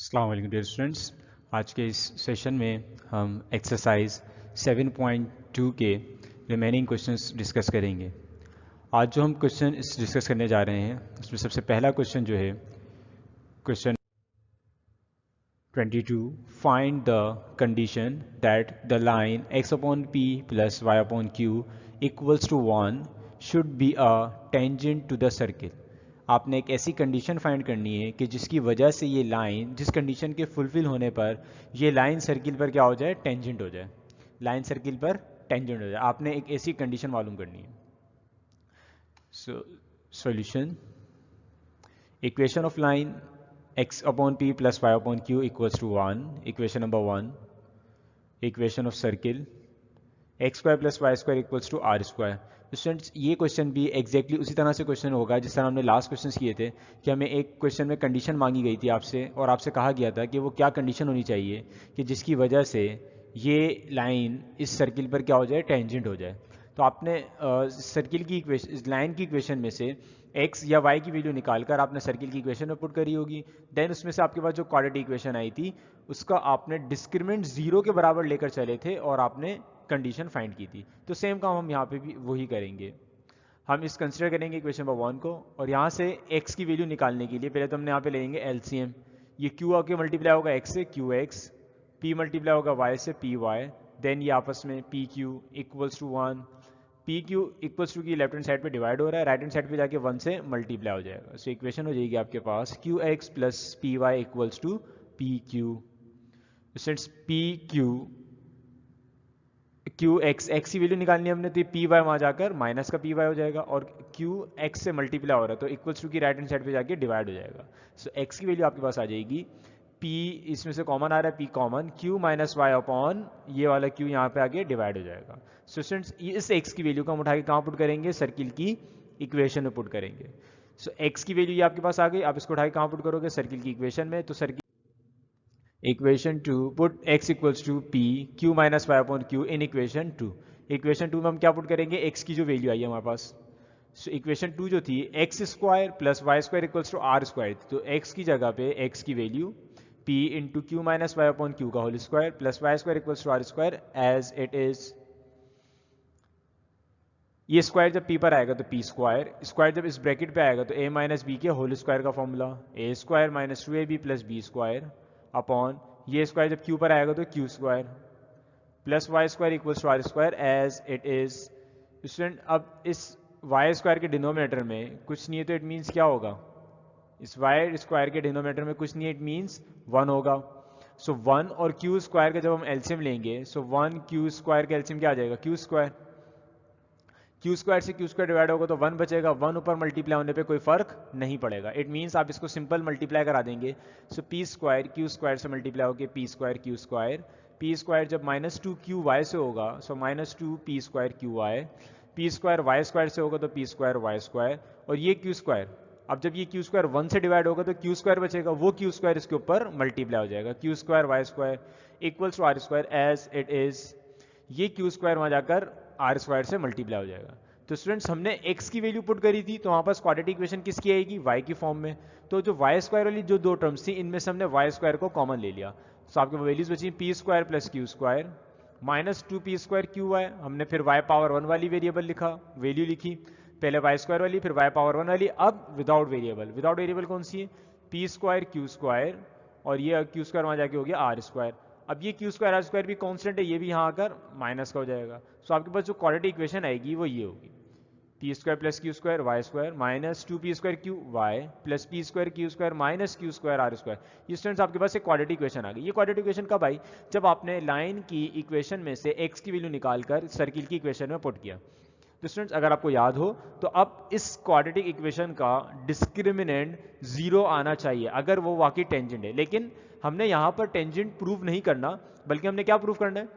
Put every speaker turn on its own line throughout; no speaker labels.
अस्सलाम वालेकुम dear students. आज के इस सेशन में हम एक्सरसाइज 7.2 के रिमेनिंग क्वेश्चंस डिस्कस करेंगे। आज जो हम क्वेश्चन डिस्कस करने जा रहे हैं उसमें सबसे पहला क्वेश्चन जो है question 22, find the condition that the line x upon p plus y upon q equals to 1 should be a tangent to the circle. आपने एक ऐसी कंडीशन फाइंड करनी है कि जिसकी वजह से ये लाइन, जिस कंडीशन के फुलफिल होने पर ये लाइन सर्किल पर क्या हो जाए, टेंजेंट हो जाए। लाइन सर्किल पर टेंजेंट हो जाए, आपने एक ऐसी कंडीशन मालूम करनी है। So solution, equation of line x upon p plus y upon q equals to 1, equation number 1. Equation of circle x square plus y square equals to r square. Students ये question भी exactly उसी तरह से question होगा जिस तरह हमने last question किए थे कि हमें एक क्वेश्चन में कंडीशन मांगी गई थी आपसे और आपसे कहा गया था कि वो क्या कंडीशन होनी चाहिए कि जिसकी वजह से ये लाइन इस सर्किल पर क्या हो जाए, टेंजेंट हो जाए। तो आपने सर्किल की इक्वेशन, लाइन की इक्वेशन में से x या y की वैल्यू निकालकर आपने सर्किल की इक्वेशन में पुट करी होगी। देन उसमें से आपके पास जो क्वाड्रेटिक इक्वेशन आई थी उसका आपने डिस्क्रिमिनेंट जीरो के बराबर लेकर चले थे और आपने कंडीशन फाइंड की थी। तो सेम काम हम यहाँ पे भी वही करेंगे। हम इस कंसिडर करेंगे इक्वेशन नंबर 1 को और यहाँ से x की वैल्यू निकालने के लिए पहले तो हमने यहाँ पे लेंगे एलसीएम। ये q आके मल्टीप्लाई होगा x से qx, p मल्टीप्लाई होगा y से py, देन ये आपस में pq equals to 1, pq equals to की लेफ्ट हैंड साइड पे डिवाइड हो रहा है, राइट हैंड साइड पे जाके 1 से मल्टीप्लाई हो जाएगा। सो इक्वेशन हो जाएगी आपके पास qx plus py equals to pq। Since pq qx, x की वैल्यू निकालनी है हमने, तो पी वाई वहाँ जाकर माइनस का पी वाई हो जाएगा और q x से मल्टीप्लाई हो रहा है तो इक्वल्स टू की राइट हैंड साइड पे जाके डिवाइड हो जाएगा। सो x की वैल्यू आपके पास आ जाएगी p, इसमें से कॉमन आ रहा है p common, q minus Y upon ये वाला q यहाँ पे आगे डिवाइड हो जाएगा। सो स्टूडेंट्स इस x की वैल्यू को हम उठा के कहाँ पुट करेंगे, सर्किल की इक्वेशन में पुट करेंगे। सो x की वैल्यू ये आपके पास आ गई, आप इसको उठा के कहाँ पुट करोगे, सर्किल की इक्वेशन में। तो circle equation 2, put x equals to p q minus Y upon q in equation 2। Equation 2 में हम क्या पुट करेंगे, x की जो वैल्यू आई है हमारे पास। सो इक्वेशन 2 जो थी x square plus Y square equals to R square, तो x की जगह पे x की value p into Q minus Y upon Q का whole square plus Y square equals to R square as it is. ये square जब p पर आएगा तो p स्क्वायर, स्क्वायर जब इस ब्रैकेट पे आएगा तो a माइनस बी के होल स्क्वायर का formula a square minus 2ab plus B square upon ये स्क्वायर जब q पर आएगा तो q square plus Y square equals to R square as it is. Student अब इस वाई स्क्वायर के डिनोमिनेटर में कुछ नहीं है तो इट मीन्स क्या होगा, इस वाई स्क्वायर के डिनोमिनेटर में कुछ नहीं है, इट मीन्स 1 होगा। सो 1 और क्यू स्क्वायर का जब हम एलसीएम लेंगे, सो 1 क्यू स्क्वायर का एलसीएम क्या आ जाएगा, क्यू स्क्वायर। क्यू स्क्वायर से क्यू स्क्वायर डिवाइड होगा तो 1 बचेगा, 1 ऊपर मल्टीप्लाई होने पे कोई फर्क नहीं पड़ेगा। इट मीन्स आप इसको सिंपल मल्टीप्लाई करा देंगे। So P square Q square से मल्टीप्लाई होकर P square Q square, P square जब माइनस 2 क्यू वाई से होगा so minus 2 P square Q Y, P square Y square से होगा तो पी स्क्वायर वाई स्क्वायर, और ये क्यू स्क्वायर, अब जब ये क्यू स्क्वायर 1 से डिवाइड होगा तो क्यू स्क्वायर बचेगा, वो क्यू स्क्वायर इसके ऊपर मल्टीप्लाई हो जाएगा, Q square Y square equals to R square as it is. ये क्यू स्क्वायर वहाँ जाकर आर स्क्वायर से मल्टीप्लाई हो जाएगा। तो स्टूडेंट्स हमने x की वैल्यू पुट करी थी तो वहाँ पास क्वाड्रेटिक इक्वेशन किसकी आएगी, y की फॉर्म में। तो जो y स्क्वायर वाली जो दो टर्म्स थी इनमें से हमने y स्क्वायर को कॉमन ले लिया। तो आपके वैल्यूज बची P square plus Q square minus 2 P square Q Y, हमने फिर y पावर 1 वाली वेरिएबल लिखा, वैल्यू लिखी, पहले y स्क्वायर वाली फिर y पावर 1 वाली, अब विदाउट वेरिएबल। विदाउट वेरिएबल कौन सी है, पी स्क्वायर क्यू स्क्वायर, और ये क्यू स्क्वायर वहाँ जाके हो गया आर स्क्वायर। अब ये क्यू स्क्वायर आर स्क्वायर भी कांस्टेंट है, ये भी यहाँ आकर माइनस का हो जाएगा। सो आपके पास जो क्वाड्रेटिक इक्वेशन आएगी वो ये होगी, P square plus Q square Y square minus 2 P square Q Y plus P square Q square minus Q square R square. ये स्टूडेंट्स आपके पास एक क्वाड्रेटिक इक्वेशन आ गई। ये क्वाड्रेटिक इक्वेशन कब आई, जब आपने लाइन की इक्वेशन में से x की वैल्यू निकालकर सर्किल की इक्वेशन में पुट किया। तो स्टूडेंट्स अगर आपको याद हो तो अब इस क्वाड्रेटिक इक्वेशन का डिस्क्रिमिनेंट 0 आना चाहिए अगर वो वाकई टेंजेंट है। लेकिन हमने यहाँ पर टेंजेंट प्रूव नहीं करना, बल्कि हमने क्या प्रूव करना है,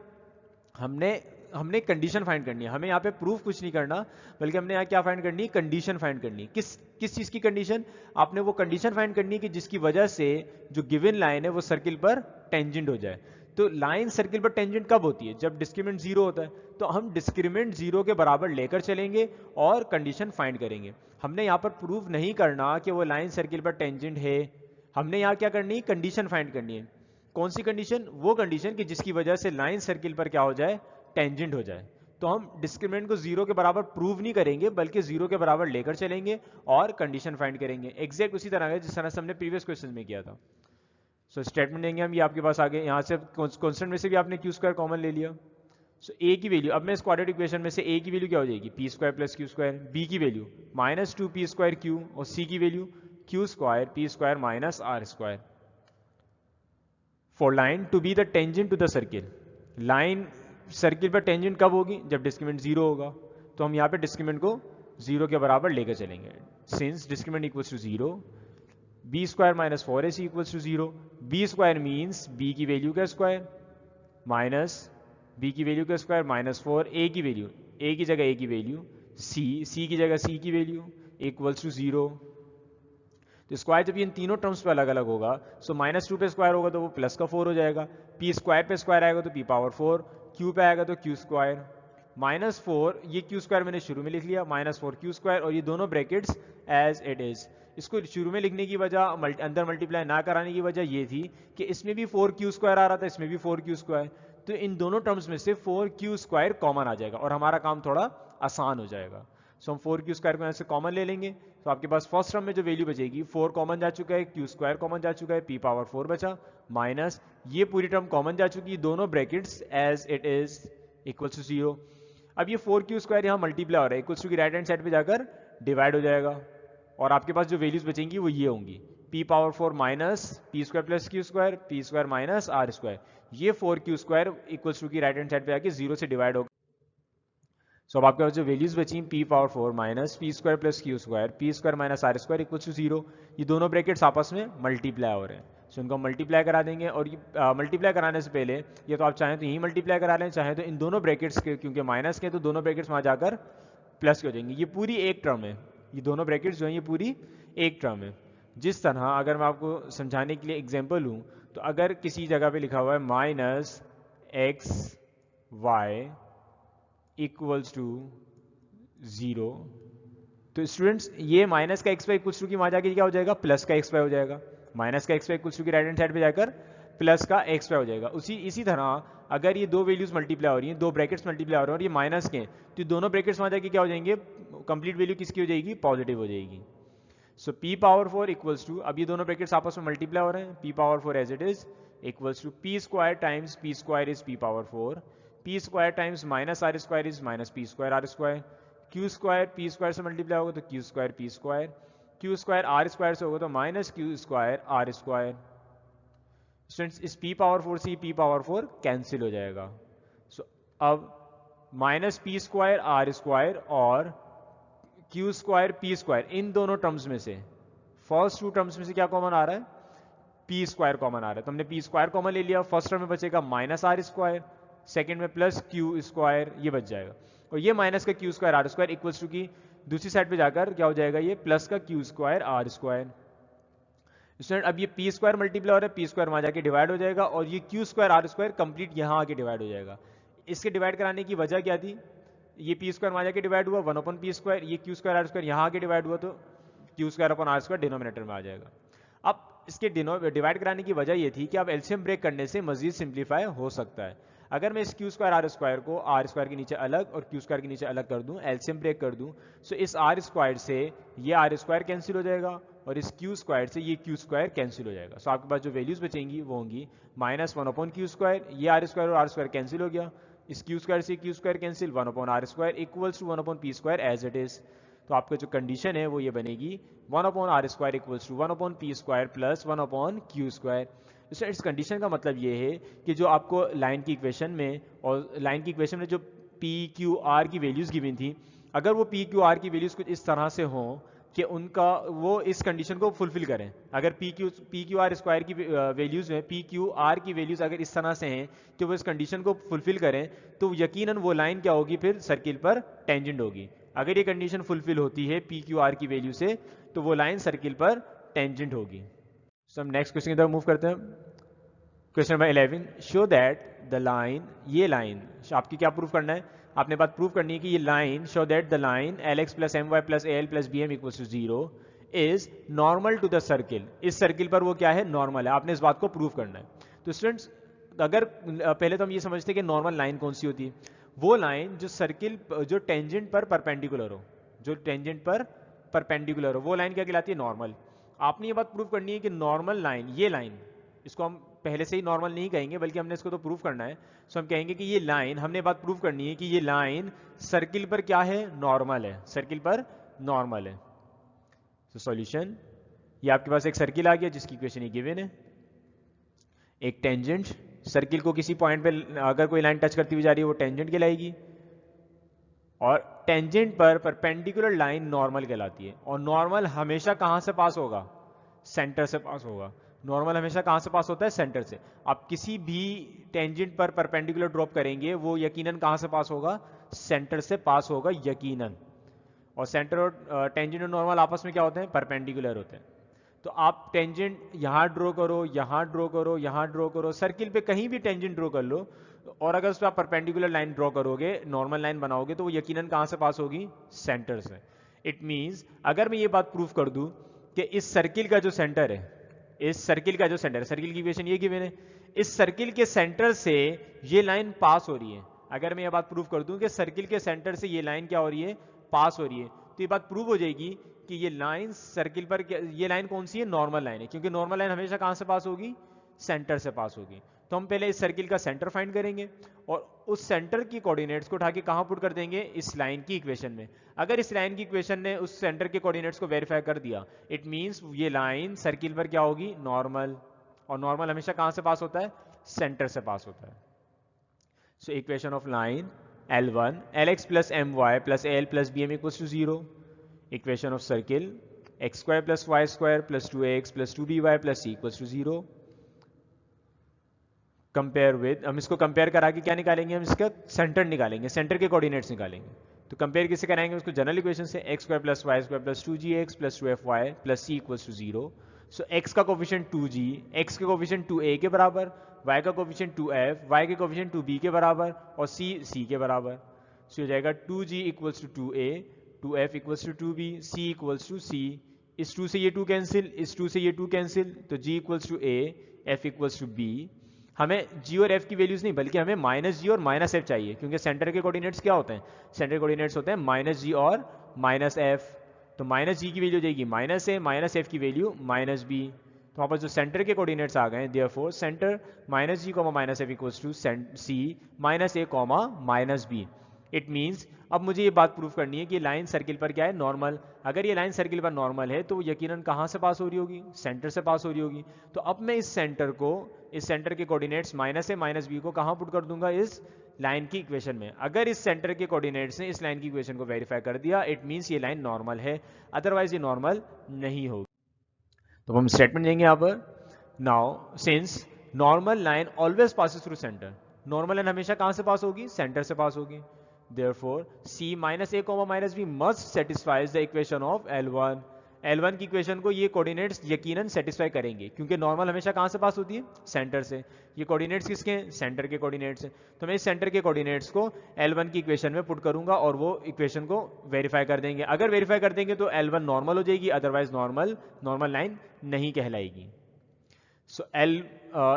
हमने कंडीशन फाइंड करनी है। हमें यहाँ पे प्रूफ कुछ नहीं करना, बल्कि हमने यहाँ क्या फाइंड करनी है, कंडीशन फाइंड करनी है। किस चीज की कंडीशन, आपने वो कंडीशन फाइंड करनी है कि जिसकी वजह से जो गिवन लाइन है वो सर्किल पर टेंजेंट हो जाए। तो लाइन सर्किल पर टेंजेंट कब होती है, जब डिस्क्रिमिनेंट 0 होता है। तो हम डिस्क्रिमिनेंट 0 के बराबर लेकर चलेंगे और कंडीशन फाइंड करेंगे। हमने यहाँ पर प्रूव नहीं करना कि वो लाइन सर्किल पर टेंजेंट है, हमने यहाँ क्या करनी है, कंडीशन फाइंड करनी है। कौन सी कंडीशन? वो कंडीशन कि जिसकी वजह से लाइन सर्किल पर क्या हो जाए, टेंजेंट हो जाए। तो हम डिस्क्रिमिनेंट को जीरो के बराबर प्रूव नहीं करेंगे, बल्कि जीरो के बराबर लेकर चलेंगे और कंडीशन फाइंड करेंगे, एग्जैक्ट उसी तरह जिस तरह से हमने प्रीवियस क्वेश्चन में किया था। सो स्टेटमेंट देंगे हम, ये आपके पास आ गए। यहाँ से कॉन्स्टेंट में से भी आपने क्यू स्क्वायर कॉमन ले लिया। सो ए की वैल्यू, अब मैं इस क्वाड्रेटिक इक्वेशन में से ए की वैल्यू क्या हो जाएगी, P square plus Q square, B की value minus two P square Q, और सी की value Q square P square minus R square. For line to be the tangent to the circle, line circle पर tangent कब होगी, जब discriminant zero होगा। तो हम यहाँ पे डिस्क्रिमिनेंट को जीरो के बराबर लेकर चलेंगे। Since discriminant equals to zero, B square minus four A C equals to zero, B square means B की वैल्यू का स्क्वायर माइनस बी की वैल्यू का स्क्वायर माइनस फोर ए की वैल्यू, ए की जगह ए की वैल्यू, सी की जगह सी की वैल्यू इक्वल्स टू जीरो। तो स्क्वायर जब ये इन तीनों टर्म्स पे अलग अलग होगा, सो माइनस टू पे स्क्वायर होगा तो वो प्लस का फोर हो जाएगा, पी स्क्वायर पे स्क्वायर आएगा तो पी पावर फोर, क्यू पे आएगा तो क्यू स्क्वायर माइनस फोर, ये क्यू स्क्वायर मैंने शुरू में लिख लिया, माइनस फोर क्यू स्क्वायर, और ये दोनों ब्रैकेट्स एज इट इज। इसको शुरू में लिखने की वजह, अंदर मल्टीप्लाई ना कराने की वजह ये थी कि इसमें भी फोर क्यू स्क्वायर आ रहा था, इसमें भी फोर क्यू स्क्वायर, तो इन दोनों टर्म्स में से फोर क्यू स्क्वायर कॉमन आ जाएगा और हमारा काम थोड़ा आसान हो जाएगा। सो हम फोर क्यू स्क्वायर को यहाँ से कॉमन ले लेंगे, तो आपके पास फर्स्ट टर्म में जो वैल्यू बचेगी, फोर कॉमन जा चुका है, क्यू स्क्वायर कॉमन जा चुका है, पी पावर फोर बचा, माइनस ये पूरी टर्म कॉमन जा चुकी है, दोनों brackets as it is equals to zero. अब ये फोर क्यू स्क्वायर यहाँ मल्टीप्लाई हो रहा है, इक्वल्स टू की राइट हैंड साइड पे जाकर डिवाइड हो जाएगा, और आपके पास जो वैल्यूज बचेंगी वो ये होंगी, P power four minus P square plus Q square, P square minus R square. ये four Q square equals to की राइट हैंड साइड पे आके जीरो से डिवाइड होगा। सो अब आपके पास जो वैल्यूज बची, P power four minus P square plus Q square, P square minus R square equals to zero. ये दोनों ब्रैकेट्स आपस में मल्टीप्लाई हो रहे हैं, सो इनको मल्टीप्लाई करा देंगे। और ये मल्टीप्लाई कराने से पहले ये तो आप चाहें तो यही मल्टीप्लाई करा लें, चाहें तो इन दोनों ब्रैकेट्स के, क्योंकि माइनस के तो दोनों ब्रैकेट्स वहाँ जाकर प्लस के हो जाएंगे। ये पूरी एक टर्म है, ये दोनों ब्रैकेट्स जो हैं ये पूरी एक टर्म है। जिस तरह अगर मैं आपको समझाने के लिए एग्जाम्पल लूँ, तो अगर किसी जगह पे लिखा हुआ है minus X Y equals to zero, तो स्टूडेंट्स ये माइनस का एक्स वाई इक्वल्स टू की वहाँ जाके क्या हो जाएगा, प्लस का एक्स वाई हो जाएगा। माइनस का एक्स वाई इक्वल्स टू की राइट हैंड साइड पे जाकर प्लस का एक्स वाई हो जाएगा। इसी तरह अगर ये दो वैल्यूज मल्टीप्लाई हो रही हैं, दो ब्रैकेट्स मल्टीप्लाई हो रहे हैं और ये माइनस के, तो ये दोनों ब्रैकेट्स वहाँ जाके क्या हो जाएंगे, कंप्लीट वैल्यू किसकी हो जाएगी, पॉजिटिव हो जाएगी। So P power four equals to, अब ये दोनों ब्रैकेट्स आपस में मल्टीप्लाई हो रहे हैं, P power four as it is equals to P square times P square is P power four, P square times minus R square is minus P square R square, Q square P square से multiply होगा तो Q square P square, Q square R square से होगा तो minus Q square R square. Students इस P power four से P power four cancel हो जाएगा। सो अब minus P square R square और क्यू स्क्वायर पी स्क्वायर, इन दोनों टर्म्स में से फर्स्ट टू टर्म्स में से क्या कॉमन आ रहा है, पी स्क्वायर कॉमन आ रहा है, तो हमने पी स्क्वायर कॉमन ले लिया। फर्स्ट टर्म में बचेगा माइनस आर स्क्वायर, सेकेंड में प्लस क्यू स्क्वायर, ये बच जाएगा, और ये माइनस का Q square R square equals to की दूसरी साइड पे जाकर क्या हो जाएगा, ये प्लस का Q square R square. Student अब ये पी स्क्वायर मल्टीप्लाई हो रहा है, पी स्क्वायर वहां जाके डिवाइड हो जाएगा, और ये Q square R square complete यहाँ आके डिवाइड हो जाएगा। इसके डिवाइड कराने की वजह क्या थी, ये पी स्क्वायर वहां जाके डिवाइड हुआ, वन अपन पी स्क्वायर, ये क्यू स्क्वायर आर स्क्वायर यहाँ आके डिवाइड हुआ, तो Q square upon R square denominator में आ जाएगा। अब इसके डिवाइड कराने की वजह ये थी कि अब एलसीएम ब्रेक करने से मजीद सिंप्लीफाई हो सकता है। अगर मैं इस क्यू स्क्वायर आर स्क्वायर को आर स्क्वायर के नीचे अलग और क्यू स्क्वायर के नीचे अलग कर दूं, एलसीएम ब्रेक कर दूं, सो इस आर स्क्वायर से ये आर स्क्वायर कैंसिल हो जाएगा और इस क्यू स्क्वायर से ये क्यू स्क्वायर कैंसिल हो जाएगा। सो आपके पास जो वैल्यूज बचेंगी वो होंगी minus one upon Q square, ये आर स्क्वायर और आर स्क्वायर कैंसिल हो गया, इस क्यू स्क्वायर से Q square cancel, one upon R square equals to one upon P square as it is. तो आपका जो कंडीशन है वो ये बनेगी, one upon R square equals to one upon P square plus one upon Q square. इस condition का मतलब ये है कि जो आपको लाइन की इक्वेशन में, और लाइन की इक्वेशन में जो पी क्यू आर की वैल्यूज गिवन थी, अगर वो पी क्यू आर की वैल्यूज कुछ इस तरह से हों कि उनका वो इस कंडीशन को फुलफिल करें, अगर पी क्यू आर स्क्वायर की वैल्यूज में पी क्यू आर की वैल्यूज अगर इस तरह से हैं कि वो इस कंडीशन को फुलफिल करें, तो यकीनन वो लाइन क्या होगी, फिर सर्किल पर टेंजेंट होगी। अगर ये कंडीशन फुलफिल होती है पी क्यू आर की वैल्यू से, तो वो लाइन सर्किल पर टेंजेंट होगी। सो हम नेक्स्ट क्वेश्चन की तरफ मूव करते हैं। Question number 11, show that the line, ये लाइन आपकी क्या प्रूव करना है, आपने बात प्रूव करनी है कि ये line, show that the line L X plus M Y plus A L plus B M equals to zero is normal to the circle, इस सर्किल पर वो क्या है, नॉर्मल है। आपने इस बात को प्रूव करना है। तो स्टूडेंट्स अगर पहले तो हम ये समझते हैं कि नॉर्मल लाइन कौन सी होती है, वो लाइन जो सर्किल जो टेंजेंट पर परपेंडिकुलर हो, जो टेंजेंट पर परपेंडिकुलर हो, वो लाइन क्या कहलाती है, नॉर्मल। आपने ये बात प्रूव करनी है कि नॉर्मल लाइन, ये लाइन, इसको हम पहले से ही नॉर्मल नहीं कहेंगे बल्कि हमने इसको तो प्रूव करना है। सो हम कहेंगे कि ये लाइन, हमने बात प्रूव करनी है कि ये लाइन सर्किल पर क्या है, नॉर्मल है, सर्किल पर नॉर्मल है। तो सॉल्यूशन, ये आपके पास एक सर्किल आ गया जिसकी इक्वेशन ये गिवन है, एक टेंजेंट, सर्किल को किसी पॉइंट पे अगर कोई लाइन टच करती हुई जा रही है वो टेंजेंट कहलाएगी, और टेंजेंट पर परपेंडिकुलर लाइन नॉर्मल कहलाती है। और नॉर्मल हमेशा कहां से पास होगा, सेंटर से पास होगा। नॉर्मल हमेशा कहां से पास होता है, सेंटर से। आप किसी भी टेंजेंट पर परपेंडिकुलर ड्रॉप करेंगे वो यकीनन कहां से पास होगा, सेंटर से पास होगा यकीनन। और सेंटर और टेंजेंट और नॉर्मल आपस में क्या होते हैं, परपेंडिकुलर होते हैं। तो आप टेंजेंट यहां ड्रॉ करो, यहां ड्रॉ करो, यहां ड्रॉ करो, सर्किल पे कहीं भी टेंजेंट ड्रॉ कर लो, और अगर उस पर आप परपेंडिकुलर लाइन ड्रॉ करोगे, नॉर्मल लाइन बनाओगे, तो वो यकीनन कहां से पास होगी, सेंटर से। इट मींस अगर मैं ये बात प्रूव कर दूं कि इस सर्किल का जो सेंटर है, इस सर्किल का जो सेंटर है, सर्किल की इक्वेशन ये गिवन है, इस सर्किल के सेंटर से ये लाइन पास हो रही है। अगर मैं ये बात प्रूव कर दूं कि सर्किल के सेंटर से ये लाइन क्या हो रही है, पास हो रही है, तो ये बात प्रूव हो जाएगी कि ये लाइन सर्किल पर, ये लाइन कौन सी है, नॉर्मल लाइन है, क्योंकि नॉर्मल लाइन हमेशा कहां से पास होगी, सेंटर से पास होगी। तो हम पहले इस सर्किल का सेंटर फाइंड करेंगे और उस सेंटर की कोऑर्डिनेट्स को उठा के कहां पुट कर देंगे, इस लाइन की इक्वेशन में। अगर इस लाइन की इक्वेशन ने उस सेंटर के कोऑर्डिनेट्स को वेरीफाई कर दिया, इट मींस ये लाइन सर्किल पर क्या होगी, नॉर्मल। और नॉर्मल हमेशा कहां से पास होता है, सेंटर से पास होता है। So equation of line L1 Lx plus my plus L plus bm equals to 0. Equation of circle x square plus y square plus 2ax plus 2by plus c equals to 0. Compare with, हम इसको compare करा के क्या निकालेंगे, हम इसका centre निकालेंगे, centre के कोऑर्डिनेट्स निकालेंगे। तो कंपेयर किससे कराएंगे, उसको जनरल इक्वेशन से, X square plus Y square plus 2gx plus 2fy plus c equals to 0। So x का कोफिशिएंट 2g, x के कोफिशिएंट 2a के बराबर, y का कोफिशिएंट 2f, y के कोफिशिएंट 2b के बराबर और c के बराबर। सो हो जाएगा 2g equals to 2a, 2f equals to 2b, c equals to c। इस 2 से ये 2 कैंसिल, इस 2 से ये 2 कैंसिल, तो g equals to a, f equals to b। हमें g और f की वैल्यूज नहीं बल्कि हमें माइनस जी और माइनस एफ चाहिए, क्योंकि सेंटर के कोऑर्डिनेट्स क्या होते हैं, सेंटर कोऑर्डिनेट्स होते हैं माइनस जी और माइनस एफ। तो माइनस जी की वैल्यू जाएगी माइनस ए, माइनस एफ की वैल्यू माइनस बी। तो वहाँ पर जो सेंटर के कोऑर्डिनेट्स आ गए, therefore centre minus G comma minus F equals to C minus A comma minus B. It means अब मुझे ये बात प्रूव करनी है कि लाइन सर्किल पर क्या है, नॉर्मल। अगर ये लाइन सर्किल पर नॉर्मल है तो यकीनन कहाँ से पास हो रही होगी, सेंटर से पास हो रही होगी। तो अब मैं इस सेंटर को, इस सेंटर के coordinates minus A minus B को कहाँ पुट कर दूंगा, इस लाइन की इक्वेशन में। अगर इस सेंटर के कोऑर्डिनेट्स ने इस लाइन की इक्वेशन को वेरीफाई कर दिया, इट मीन्स ये लाइन नॉर्मल है, अदरवाइज ये नॉर्मल नहीं होगी। तो हम स्टेटमेंट देंगे यहाँ पर, now since normal line always passes through centre, normal line हमेशा कहाँ से पास होगी, सेंटर से पास होगी। Therefore, C minus a comma minus b must satisfies the equation of L1. L1 की इक्वेशन को ये कोऑर्डिनेट्स यकीनन सेटिस्फाई करेंगे, क्योंकि नॉर्मल हमेशा कहाँ से पास होती है, सेंटर से। ये कोऑर्डिनेट्स किसके हैं, सेंटर के कोऑर्डिनेट्स हैं। तो मैं इस सेंटर के कोऑर्डिनेट्स को L1 की इक्वेशन में पुट करूंगा और वो इक्वेशन को वेरीफाई कर देंगे। अगर वेरीफाई कर देंगे तो L1 नॉर्मल हो जाएगी, अदरवाइज नॉर्मल लाइन नहीं कहलाएगी। सो L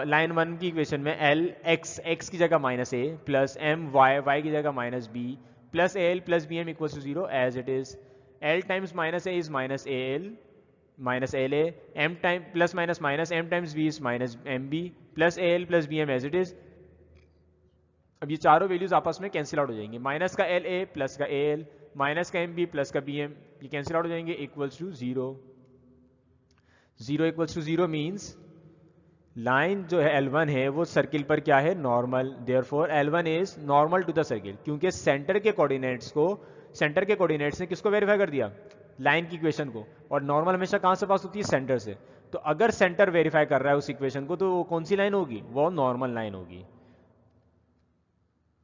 लाइन 1 की इक्वेशन में L x की जगह minus a plus m y की जगह minus b plus A L plus B M equals to 0 as it is. L times minus a is minus a l minus l a, m time plus minus minus m times b is minus m b plus A L plus B m as it is. अब ये चारों values आपस में cancel out हो जाएंगे, minus का L a plus का a l minus का एम बी प्लस का बी एम, ये कैंसिल आउट हो जाएंगे, equals to 0। 0 equals to 0 means line जो है L1 है वो सर्किल पर क्या है, normal. Therefore L1 is normal to the circle, क्योंकि सेंटर के कोऑर्डिनेट्स ने किसको वेरीफाई कर दिया, लाइन की इक्वेशन को। और नॉर्मल हमेशा कहां से पास होती है, सेंटर से। तो अगर सेंटर वेरीफाई कर रहा है उस इक्वेशन को, तो वो कौन सी लाइन होगी, वो नॉर्मल लाइन होगी।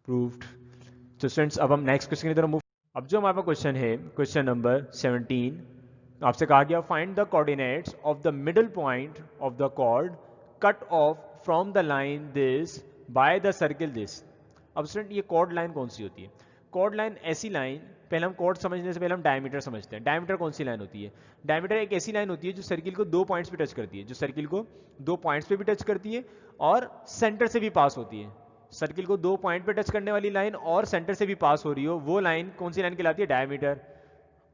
प्रूव्ड। तो स्टूडेंट्स अब हम नेक्स्ट क्वेश्चन की तरफ मूव। अब जो हमारे पास क्वेश्चन है, क्वेश्चन नंबर 17, आपसे कहा गया find the coordinates of the middle point of the chord cut off from the line this by the circle this. अब स्टूडेंट ये कॉर्ड लाइन कौन सी होती है, कॉर्ड लाइन ऐसी लाइन, पहले हम कॉर्ड समझने से पहले हम डायमीटर समझते हैं। डायमीटर कौन सी लाइन होती है? डायमीटर एक ऐसी लाइन होती है जो सर्किल को 2 पॉइंट्स पे टच करती है, जो सर्किल को 2 पॉइंट्स पे भी टच करती है और सेंटर से भी पास होती है। सर्किल को 2 पॉइंट पे टच करने वाली लाइन और सेंटर से भी पास हो रही हो, वो लाइन कौन सी लाइन कहलाती है? डायमीटर।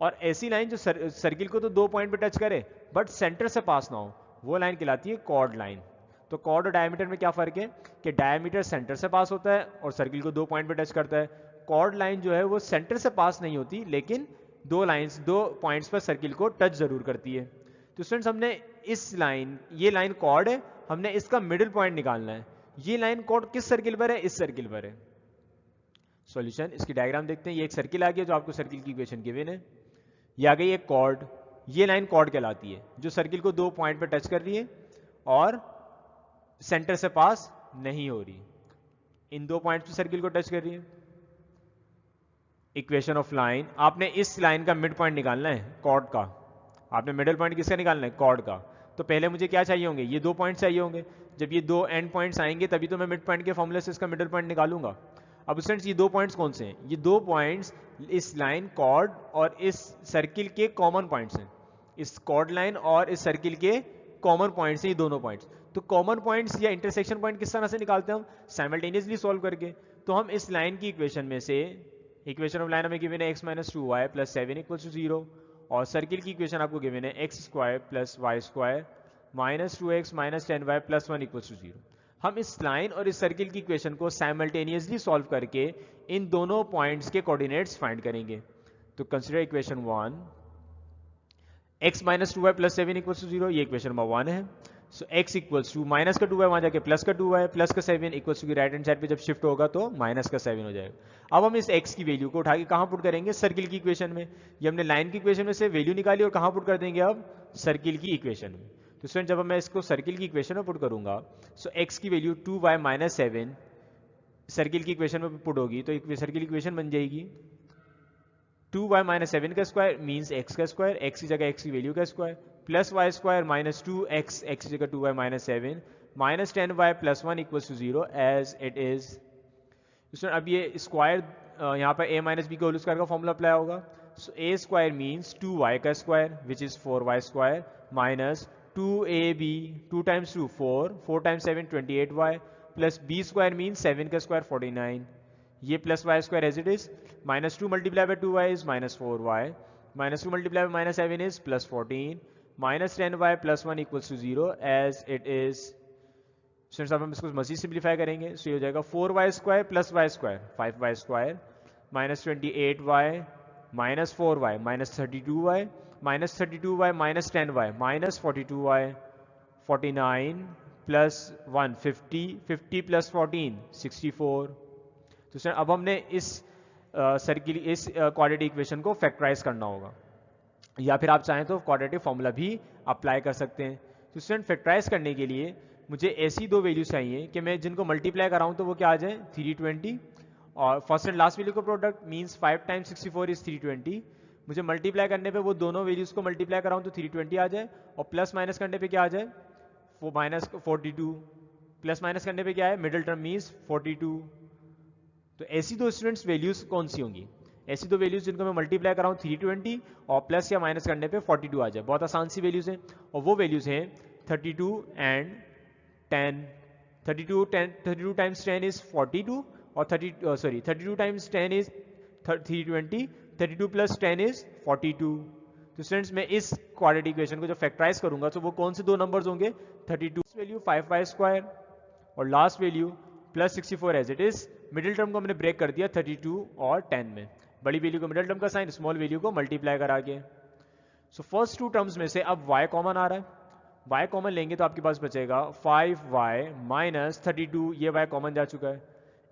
और ऐसी लाइन जो सर्किल को तो 2 पॉइंट पे टच करे बट सेंटर से पास ना हो, वो लाइन कहलाती है कॉर्ड लाइन। तो कॉर्ड और डायमीटर में क्या फर्क है कि डायमीटर सेंटर से पास होता है और सर्किल को 2 पॉइंट पे टच करता है। कॉर्ड लाइन जो है वो सेंटर से पास नहीं होती, लेकिन 2 पॉइंट्स पर सर्किल को टच जरूर करती है। तो स्टूडेंट्स, हमने इस लाइन, ये लाइन कॉर्ड है, हमने इसका मिडिल पॉइंट निकालना है। ये लाइन कॉर्ड किस सर्किल पर है? इस सर्किल पर है। सॉल्यूशन, इसकी डायग्राम देखते हैं। ये एक सर्किल आ गया जो आपको सर्किल की इक्वेशन गिवन है। ये आ गई एक कॉर्ड, ये लाइन कॉर्ड कहलाती है जो सर्किल को 2 पॉइंट पर टच कर रही है और सेंटर से पास नहीं हो रही। इन 2 पॉइंट्स पे सर्किल को टच कर रही है। इक्वेशन ऑफ लाइन, आपने इस लाइन का मिड पॉइंट निकालना है कॉर्ड का। आपने मिडिल पॉइंट किसका निकालना है? कॉर्ड का। तो पहले मुझे क्या चाहिए होंगे? ये 2 पॉइंट चाहिए होंगे। जब ये 2 एंड पॉइंट्स आएंगे तभी तो मैं मिड पॉइंट के फॉर्मूले से इसका मिडिल पॉइंट निकालूंगा। अब स्टूडेंट्स, ये 2 पॉइंट्स कौन से हैं? ये 2 पॉइंट्स इस लाइन कॉर्ड और इस सर्किल के कॉमन पॉइंट्स हैं। इस कॉर्ड लाइन और इस सर्किल के कॉमन पॉइंट्स हैं ये दोनों पॉइंट्स। तो कॉमन पॉइंट्स या इंटरसेक्शन पॉइंट किस तरह से निकालते हैं हम? साइमल्टेनियसली सॉल्व करके। तो हम इस लाइन की इक्वेशन में से, इक्वेशन ऑफ लाइन हमें गिवन है x - 2y + 7 = 0 और सर्किल की इक्वेशन आपको गिवन है x² + y² - 2x - 10y + 1 = 0। हम इस लाइन और इस सर्किल की इक्वेशन को साइमल्टेनियसली सॉल्व करके इन दोनों पॉइंट्स के कोऑर्डिनेट्स फाइंड करेंगे। तो कंसीडर इक्वेशन 1, x - 2y + 7 = 0, ये इक्वेशन नंबर 1 है। सो x = माइनस का 2y, वहां जाके प्लस का 2y, प्लस का 7 = की राइट हैंड साइड पे जब शिफ्ट होगा तो माइनस का 7 हो जाएगा। अब हम इस x की वैल्यू को उठा के कहां पुट करेंगे? सर्किल की इक्वेशन में। ये हमने लाइन की इक्वेशन में से वैल्यू निकाली और कहां पुट कर देंगे? अब सर्किल की इक्वेशन में। तो स्टूडेंट, जब मैं इसको सर्किल की इक्वेशन में पुट करूंगा, सो x की वैल्यू 2y - 7 सर्किल की इक्वेशन में पुट होगी तो सर्किल की इक्वेशन बन जाएगी 2y - 7 का स्क्वायर मीन्स x का स्क्वायर, x की जगह x की वैल्यू का square, plus y square minus 2x, x की जगह 2y - 7 minus 10y + 1 = 0 as it is. अब ये स्क्वायर यहाँ पर a - b के होल स्क्वायर का फॉर्मूला अप्लाई होगा। So a square means 2y का square which is 4y square minus 2ab, 2 × 2 4, 4 × 7 28y plus b square means 7 का स्क्वायर 49। ये plus y square as it is, minus 2 × 2y is -4y, minus 2 × -7 is +14, minus 10y + 1 = 0 as it is. Students, अब हम इसको मजीद simplify करेंगे। सो ये हो जाएगा 4y square + y square 5y square minus 28y minus 4y minus 32y minus 32y minus 10y minus 42y 49 + 1 50, 50 + 14 64। तो sir अब हमने इस सर्किल इस क्वाड्रेटिक इक्वेशन को फैक्टराइज करना होगा, या फिर आप चाहें तो क्वाड्रेटिक फॉर्मूला भी अप्लाई कर सकते हैं। तो स्टूडेंट, फैक्टराइज करने के लिए मुझे ऐसी 2 वैल्यूज चाहिए कि मैं जिनको मल्टीप्लाई कराऊं तो वो क्या आ जाए? 320 और फर्स्ट एंड लास्ट वैल्यू का प्रोडक्ट मींस 5 × 64 इज 320। मुझे मल्टीप्लाई करने पे वो दोनों वैल्यूज को मल्टीप्लाई कराऊं तो 320 आ जाए और प्लस माइनस करने पे क्या आ जाए? वो -42। प्लस माइनस करने पे क्या है? Middle term means 42। तो ऐसी 2 स्टूडेंट्स वैल्यूज कौन सी होंगी? ऐसी 2 वैल्यूज जिनको मैं मल्टीप्लाई कराऊं 320 और प्लस या माइनस करने पे 42 आ जाए। बहुत आसान सी वैल्यूज हैं और वो वैल्यूज हैं 32 एंड 10। 32 टाइम्स 10 इज 42 और 32 टाइम्स 10 इज 320, 32 + 10 इज 42। तो स्टूडेंट्स, मैं इस क्वाड्रेटिक इक्वेशन को जब फैक्टराइज करूंगा तो वो कौन से 2 नंबर्स होंगे? 32 वैल्यू 5y स्क्वायर और last value +64 as it is. Middle term को हमने ब्रेक कर दिया 32 और 10 में, बड़ी वैल्यू को मिडिल टर्म का साइन, स्मॉल वैल्यू को मल्टीप्लाई करा के। सो फर्स्ट 2 टर्म्स में से अब y कॉमन आ रहा है, y कॉमन लेंगे तो आपके पास बचेगा 5y - 32, ये y कॉमन जा चुका है।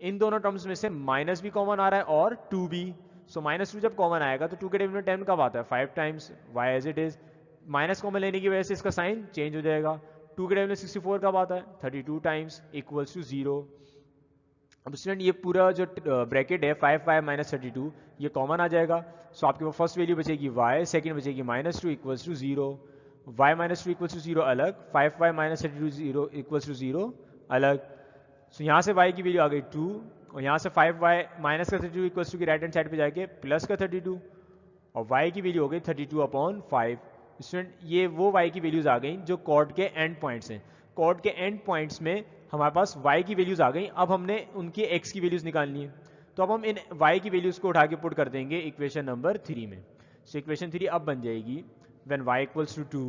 इन दोनों टर्म्स में से माइनस भी कॉमन आ रहा है और 2 भी। सो -2 जब कॉमन आएगा तो 2 के टेबल में 10 कब आता है? 5 times y as it is. Minus common लेने की वजह से इसका साइन चेंज हो जाएगा। 2 के टेबल में 64 कब आता है? 32 टाइम्स = 0। अब स्टूडेंट, ये पूरा जो ब्रैकेट है 5y - 32 ये कॉमन आ जाएगा। सो आपके पास फर्स्ट वैल्यू बचेगी y, सेकंड बचेगी -2 = 0, y - 2 = 0 अलग, 5y - 32 = 0 अलग। सो यहाँ से y की वैल्यू आ गई 2 और यहाँ से 5y माइनस का 32 इक्वल्स टू की राइट हैंड साइड पे जाके प्लस का 32 और y की वैल्यू हो गई 32/5। स्टूडेंट ये वो y की वैल्यूज आ गई जो कॉर्ड के एंड पॉइंट्स हैं। कॉर्ड के एंड पॉइंट्स में हमारे पास y की वैल्यूज आ गई, अब हमने उनकी x की वैल्यूज निकालनी है। तो अब हम इन y की वैल्यूज को उठा के पुट कर देंगे इक्वेशन नंबर 3 में। सो इक्वेशन 3 अब बन जाएगी when y equals to 2।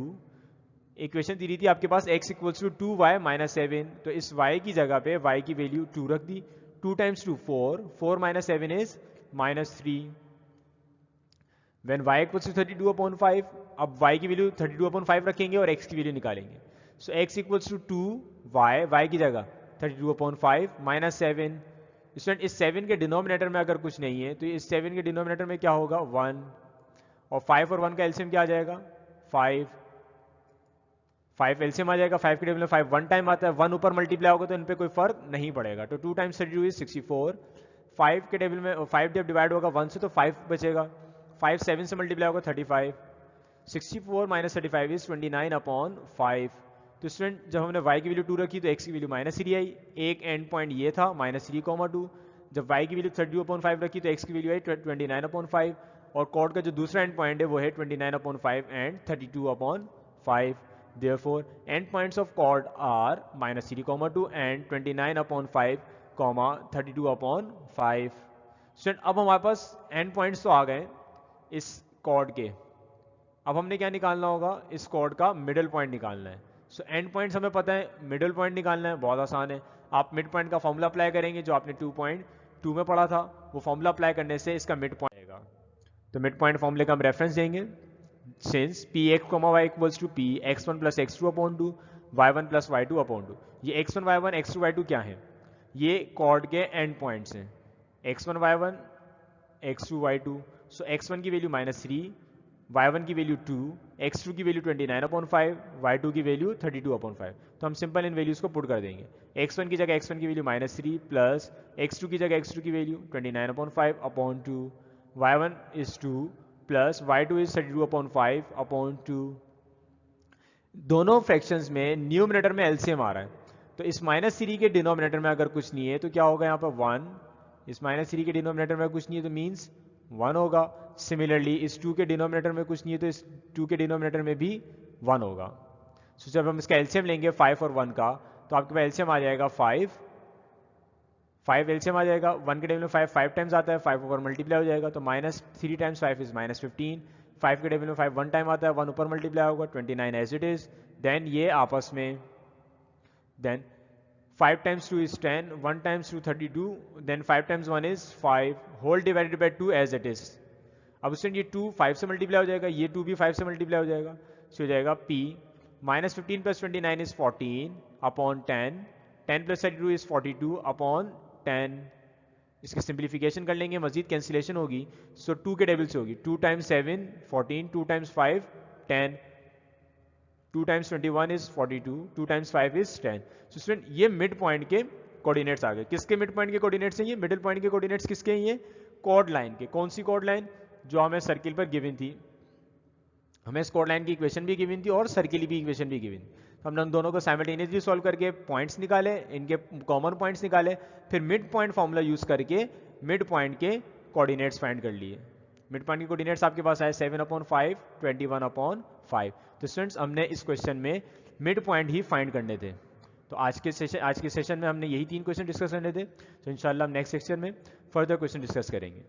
Equation 3 थी आपके पास x equals to 2y minus 7, तो इस y की जगह पे y की वैल्यू 2 रख दी। 2 times 2 4, 4 minus 7 is -3। When y equals to 32/5, अब y की वैल्यू 32/5 रखेंगे और x की वैल्यू निकालेंगे। So x equals to 2y, y की जगह 32/5 माइनस 7। स्टूडेंट इस 7 के डिनोमिनेटर में अगर कुछ नहीं है तो इस 7 के डिनोमिनेटर में क्या होगा 1, और 5 और 1 का एलसीएम क्या आ जाएगा 5 एलसीएम आ जाएगा। 5 के टेबल में 5 1 टाइम आता है, 1 ऊपर मल्टीप्लाई होगा तो इन पे कोई फर्क नहीं पड़ेगा। तो 2 टाइम्स 32 इज 64। 5 के टेबल में 5 जब डिवाइड होगा 1 से तो 5 बचेगा, 5 7 से मल्टीप्लाई होगा 35। 64 माइनस 35 इज 29/5। तो स्टूडेंट जब हमने y की वैल्यू 2 रखी तो x की वैल्यू -3 आई। एक एंड पॉइंट ये था -3,2। जब y की वैल्यू 32/5 रखी तो x की वैल्यू आई 29/5, और कॉर्ड का जो दूसरा एंड पॉइंट है वो है 29/5 and 32/5। Therefore, end points of chord are -3,2 and 29/5, 32/5। Student अब हमारे पास एंड पॉइंट्स तो आ गए इस कॉर्ड के। अब हमने क्या निकालना होगा, इस कॉर्ड का मिडिल पॉइंट निकालना है। सो एंड पॉइंट्स हमें पता है, मिडिल पॉइंट निकालना है बहुत आसान है। आप मिड पॉइंट का फॉर्मूला अप्लाई करेंगे जो आपने 2.2 में पढ़ा था, वो फॉर्मूला अप्लाई करने से इसका मिड पॉइंट आएगा। तो मिड पॉइंट फॉर्मूले का हम रेफरेंस देंगे। Since px, y equals to p x1 plus x2/2 y1 plus y2/2। ये x1 y1 x2 y2 क्या है, ये कॉर्ड के एंड पॉइंट्स हैं। x1 y1 x2 y2। सो x1 की वैल्यू -3, y1 की वैल्यू 2, x2 की वैल्यू 29/5, y2 की वैल्यू 32/5। तो हम सिंपल इन वैल्यूज को पुट कर देंगे। x1 की जगह x1 की वैल्यू -3 प्लस x2 की जगह x2 की value 29/5/2, y1 is 2 plus y2 is 32/5/2। दोनों फ्रैक्शंस में न्यूमरेटर में एलसीएम आ रहा है, तो इस -3 के डिनोमिनेटर में अगर कुछ नहीं है तो क्या होगा यहाँ पर 1। इस -3 के डिनोमिनेटर में कुछ नहीं है तो मीन्स 1 होगा। सिमिलरली इस 2 के डिनोमिनेटर में कुछ नहीं है तो इस 2 के डिनोमिनेटर में भी 1 होगा। सो जब हम इसका एलसीएम लेंगे 5 और 1 का, तो आपके पास एलसीएम आ जाएगा 5 एलसीएम आ जाएगा। 1 के टेबल में 5 टाइम्स आता है, 5 ऊपर मल्टीप्लाई हो जाएगा तो -3 टाइम्स 5 इज -15। 5 के टेबल में 5 1 टाइम आता है, 1 ऊपर मल्टीप्लाई होगा 29 एज इट इज। देन ये आपस में, then 5 times 2 is 10, 1 times 2 32, then 5 times 1 is 5 whole divided by 2 as it is. अब उससे ये 2 5 से मल्टीप्लाई हो जाएगा, ये 2 भी 5 से मल्टीप्लाई हो जाएगा। सो हो जाएगा p -15 + 29 इज 14/10, 10 + 32 इज 42/10। इसकी सिंप्लीफिकेशन कर लेंगे, मजीद कैंसिलेशन होगी। सो 2 के टेबल से होगी, 2 times 7 14, 2 times 5 10, 2 times 21 is 42, 2 times 5 is 10। So student ये मिड पॉइंट के कोऑर्डिनेट्स आ गए। किसके मिड पॉइंट के कोऑर्डिनेट्स हैं ये? मिडिल पॉइंट के कोऑर्डिनेट्स किसके हैं ये? कॉर्ड लाइन के। कौन सी कॉर्ड लाइन? जो हमें सर्किल पर गिवन थी। हमें इस कॉर्ड लाइन की इक्वेशन भी गिवन थी और सर्किल की इक्वेशन भी गिवन। हमने उन दोनों को साइमल्टेनियसली सॉल्व करके पॉइंट्स निकाले, इनके कॉमन पॉइंट्स निकाले, फिर मिड पॉइंट फॉर्मूला यूज करके मिड पॉइंट के कोऑर्डिनेट्स फाइंड कर लिए। मिड पॉइंट के कोऑर्डिनेट्स आपके पास आए 7/5, 21/5। तो स्टूडेंट्स हमने इस क्वेश्चन में मिड पॉइंट ही फाइंड करने थे। तो आज के सेशन में हमने यही 3 क्वेश्चन डिस्कस करने थे। तो इंशाल्लाह हम नेक्स्ट सेक्शन में फर्दर क्वेश्चन डिस्कस करेंगे।